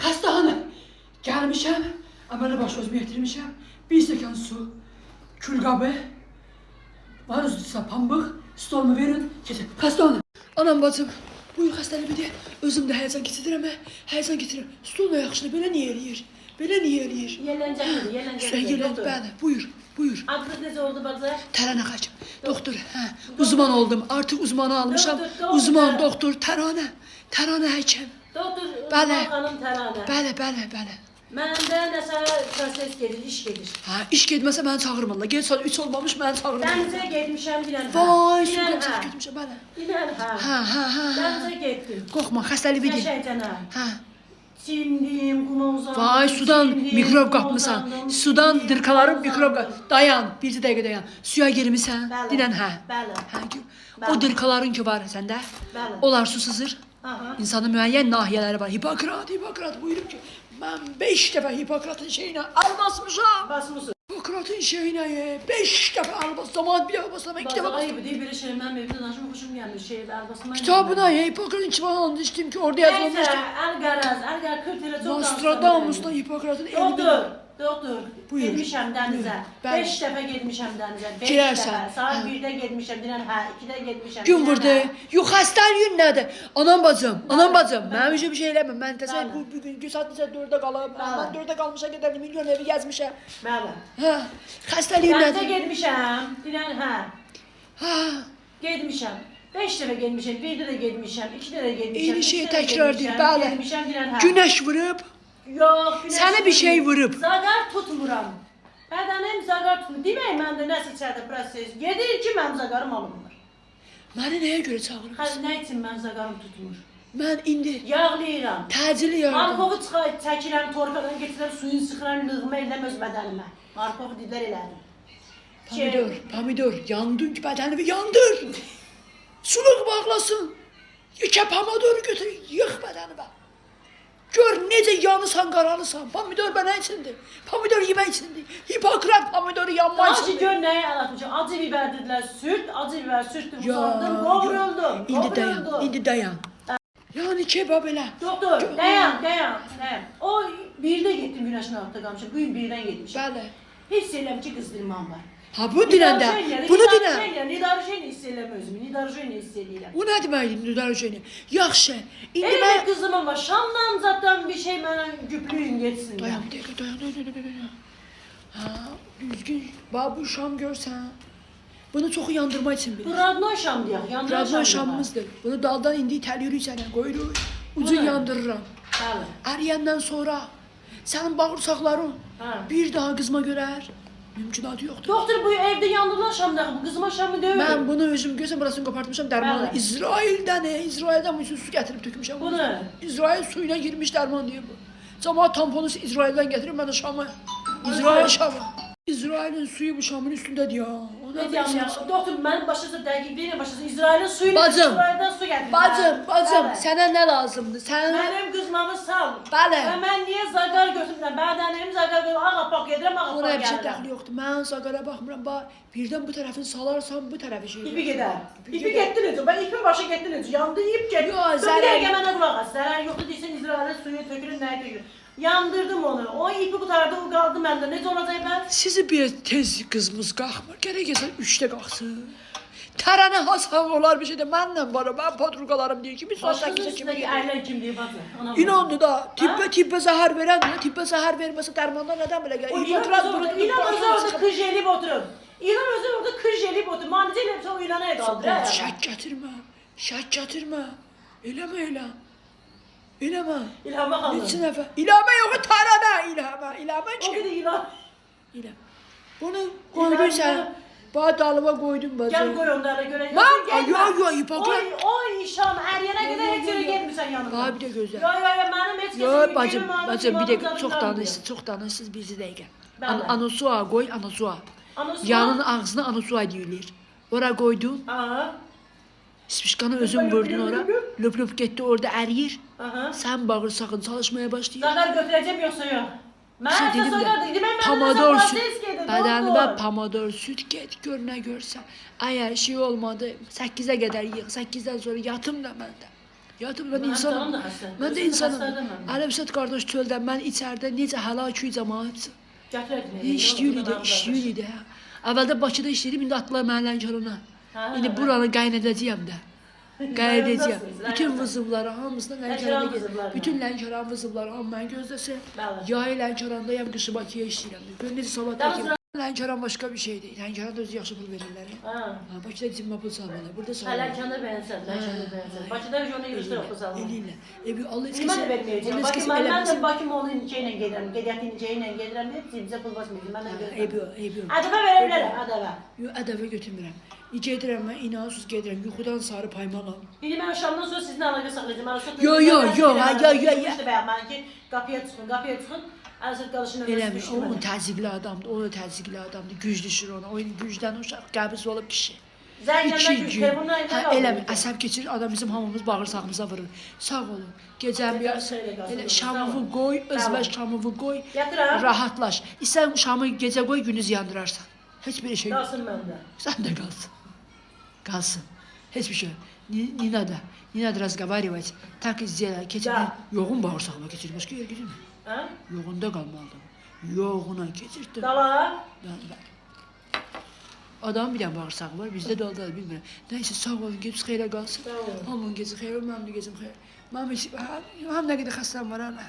Xəstəxana gəlmişəm. Əmələ baş özümü yetirmişəm. Bir stəkan su, külqabı, var üstüsə pambıq, stolumu verin, keçin. Xəstəxana. Anam bacım, buyur xəstəlik bir de. Özüm də həyəcan keçirirəm, həyəcan keçirirəm. Stolun ayaqışını belə niyə eləyir? Belə niyə eləyir? Yelləncəkdir, Üstə yelləndi, bəli, buyur. Buyur. Adınız necə oldu bacı? Tərənə xacım. Doktor, uzman oldum. Artıq uzmanı almışam. Uzman doktor Tərənə. Tərənə həkim. Doktor Bəli. xanım Tərənə. Bəli. Məndə nəsə proses gedir, iş gedir. İş getməsə məni çağırmırlar. Gel saat 3 olmamış məni çağırmırlar. Dənizə getmişəm bilən. Vay, super çox getmişəm, bəli. Bilən Ha. Dənizə getdim. Qorxma, xəstəlik verin. Qəşəngcənə. Ha. Çimdim, quma uzandım. Vay, sudan çimdim, mikrob quma qapmısan. uzandım, Sudan çimdim, dırkalarım quma mikrob uzandım. dayan. Bir dəqiqə dayan. Suya girmisən. Bəli. Dinən hə. Bəli. O dırkaların ki var səndə. Bəli. Onlar su sızır. Aha. İnsanın müəyyən nahiyələri var. Hipokrat buyurub ki, mən 5 dəfə Hipokratın şeyinə al basmışam. Basmışsın. Hipokratın şeyinə 5 dəfə al bas. Zaman bir dəfə basam, 2 dəfə Bazı basam. ayıbı değil, böyle şey ben evde danışım hoşum gelmiş. Şey, elbasıma Kitabına Hipokratın kitabını düştüm ki orada yazılmıştı. Neyse, el garaz 40 lira çok Nostradamus'tan Hipokratın Doktor, Buyur. gelmişəm dənizə. Bəli. 5 dəfə getmişəm dənizə. 5 Girərsən. dəfə. Saat Hə. 1-də getmişəm, dinən 2-də getmişəm. Gün dinən vurdu. Yox, xəstəliyin nədir? Anam bacım. Mənim üçün bir şey eləmir. Mən təsəvvür Bəli. bugün saat 4-də qalıb. Mən 4-də qalmışam gedərdim, milyon evi gəzmişəm. Bəli. Hə. Xəstəliyin Dənizə nədir? getmişəm, dinən Ha. Getmişəm. 5 dəfə getmişəm, 1-də də getmişəm, 2-də də getmişəm. Eyni şey 3-də də təkrar getmişəm, edir, bəli. Getmişəm, dinən Günəş vurub. Yox, günəş Sənə bir şey vurub. Zagar tutmuram. Bədənim zagar tutmur. Demək məndə nəsə içəridə proses gedir ki, mənim zagarım alınmır. Məni nəyə görə çağırırsın? Nə üçün mənim zagarım tutmur? Mən indi Yağlayıram. təcili yardım. Markovu çəkirəm, torpadan gətirəm, suyun sıxıram, lığma eləm öz bədənimə. Markovu didər elədim. Pomidor, yandın ki bədənimi yandır. Suluk bağlasın. Yekə pomidoru götür, yıx bədənimə. Gör necə yanısan, qaralısan. Pomidor bənə içindir. Pomidor yemək içindir. Hipokrat pomidoru yanmaq Acı içindir. gör nəyə anlatmışam. Acı biber dedilər, acı biber sürtdüm, uzandım, qovruldum. İndi dayan. Yani kebab elə. Doktor, dayan. O 1-də getdim günəşin altında qalmışam. Bu gün 1-dən getmişim. Bəli. Hiss eləm ki, qızdırmam var. Ha bu diləndə, bunu dinə. Nidarjeni hiss eləm özümü, nidarjeni hiss eləyirəm. O nə deməkdir nidarjeni? Yaxşı. İndi Elə mən bir qızımım var, Şamdan zaten bir şey mənə güplüyün geçsin. dayan, bir dəqiqə, dayan. Ha, düzgün. Bax bu şam görsən. Bunu çox yandırma üçün bilir. Bu Radno Şam deyək, yandıran Radyon Şam. şamımızdır. Bunu daldan indi itəliyirik sənə, qoyuruq. Ucu Bunu? yandırıram. Bəli. Əriyəndən sonra sənin bağırsaqların Hə. bir daha qızma görər. Mümkünatı yoxdur. Doktor bu evdə yandıran Şamda, bu qızıma Şamı deyil. Mən bunu özüm gözüm burasını qopartmışam dərmanı. Bəli. İsraildən bu su gətirib tökmüşəm. Bunu? İsrail suyuna girmiş dərman deyir bu. Cəmaət tamponu İsraildən gətirib mənə Şamı. İsrail Şamı. İsrailin suyu bu Şamın üstündədir ya. Ne diyeyim ya? Doktor benim başısı dəqiq deyil, başısı İsrailin suyunu Bacım. İsraildən su gətirir. Bacım, Bəli. sənə nə lazımdır? Sən Mənim qızmamı sal. Bəli. Və mən niyə zagar götürmürəm? Bədənim zagar götürürəm, ağapak gedirəm, Buna ağapak bir şey gəlirəm. dəxli yoxdur. Mən Zaqara baxmıram. Bax, birdən bu tərəfini salarsan, bu tərəfi şey. İpi gedər. İpi gedər. getdi necə? Ben ipin başı getdi necə? Yandı ip getdi. Yo, Dur, zərər- bir dəqiqə mənə qulaq as. Zərər yoxdur deyirsən, İsrailin suyu tökülür, nəyə tökülür? Yandırdım onu. O ipi qutardı, o qaldı məndə. Necə olacaq mən? Sizi bir tez qızımız qalxmır. Gərək gəlsən 3-də qalxsın. Tərənə hasab olar bir şey də mənlə var. Mən podruqalarım deyir ki, bir saat Başınızın 8-ə kimi üstündəki gedir. ərlər kim deyir bacı? Ana bacı. İnandı da. Tibbə zəhər verən də, tibbə zəhər verməsə dərmanlar nədən belə gəlir? İlan özü orada kır jelib oturur. İlan özü orada kır jelib oturur. Manicə ilə o ilana qaldır. Şək gətirmə. Eləmə elə. Eləmə. İlhama xanım. Neçə nəfər? İləmə yox, tərənə İləmə O ki. bir de ilan. İlə. Bunu qoydun sən. Bax dalıma qoydun bacı. Gel koy onlara göre. Mən yo Hipokrat. Oy işam her yere kadar hiç yere gelmişsen yanımda. Bax bir də gözlə. Yo benim hiç Yo bacım bir dəqiqə çox danışsınız bir dəqiqə. Bəli. Anasua qoy, anasua. Yanın ağzına anasua deyilir. Ora qoydun. Aha. Spişkanı özün vurdun ora. Löp getdi orada əriyir. Aha. Sən bağırsağın çalışmaya başlayır. Zagar götüreceğim yoksa yok. Şey dedim zagar də, dedim. Ben pomidor süt, bədənimə pomidor süt get, gör nə görsən. Əgər şey olmadı, 8-ə qədər yığ, 8-dən sonra yatım da məndə. Yatıb mən Canım insanım. da xəstə. Mən də Özüm də insanım. xəstədim mən. Ələmsət qardaş çöldə mən içəridə necə həlakü cəmaət Gətirədim. işləyir idi. Əvvəldə Bakıda işləyirdim, indi atdılar məni Lənkərana. Hə, İndi hə. buranı qaynadacağam da. Qaynadacağım. Rayondasınız, Bütün rayonda. vızıvları hamısını Lənkəran Lənkərana vızıvlarına. gedir. Bütün Lənkəran vızıvları hamı mən gözləsin. Bəli. Yay Lənkərandayam, qışı Bakıya işləyirəm. Gör necə savadlı ki. Lənkəran başqa bir şeydir. Lənkəranda özü yaxşı pul verirlər. Ha. Ha, Bakıda cimma pul salmırlar. Burada Hə, salmırlar. Lənkəranda bəyənsən, Lənkəranda bəyənsən. Bakıda yonu yığışdır oxu salma. Eləyirlər. Evi Allah Mən də verməyəcəm. Allah Bakı mən də eləməsin. Bakı molun incə ilə gedirəm, qeydiyyatın incə ilə gedirəm. Heç cibimizə pul basmayacağım. Mən də Eybi görürəm. yox, eybi yox. Ədəbə verə bilərəm, ədəbə. Yox, ədəbə götürmürəm. Gedirəm mən, inansız gedirəm. Yuxudan sarı paymanam. İndi mən şamdan sonra sizinlə əlaqə saxlayacağım. Arasat Yo, yo, yo, ha, yo, yo, yo. İşte bəyəm mən ki, qapıya çıxın. Arasat qalışın Eləmi, ömrüsü o düşdü. təzyiqli adamdır, o da təzyiqli adamdır. Güc düşür ona. O gücdən uşaq qəbz olub kişi. Zəngəndən güc, telefonla evdə Hə, qaldı. eləmi, əsəb keçirir, adam bizim hamımız bağırsağımıza vurur. Sağ olun. Gecəm yarısı elə şamımı qoy, özvə şamımı qoy. Yatıram. Rahatlaş. İstən şamı gecə qoy, gündüz yandırarsan. Heç bir şey yox. Qalsın məndə. Sən də qalsın. Qalsın. Heç bir şey. Не надо разговаривать. Так и сделай. Keçir. Da. Yoğun bağırsağıma keçir. Başqa yer gedirmi? Hə? Yoğunda qalmalıdır. Yoğuna keçirdim. Dala. Adam bir dənə bağırsağı var, bizdə də oldu, bilmirəm. Nəysə, sağ olun, geciniz xeyrə qalsın. Sağ olun. Hamının gecə xeyir, mənim də gecim xeyir. Mənim heç, həm nə qədər xəstəm var, ana.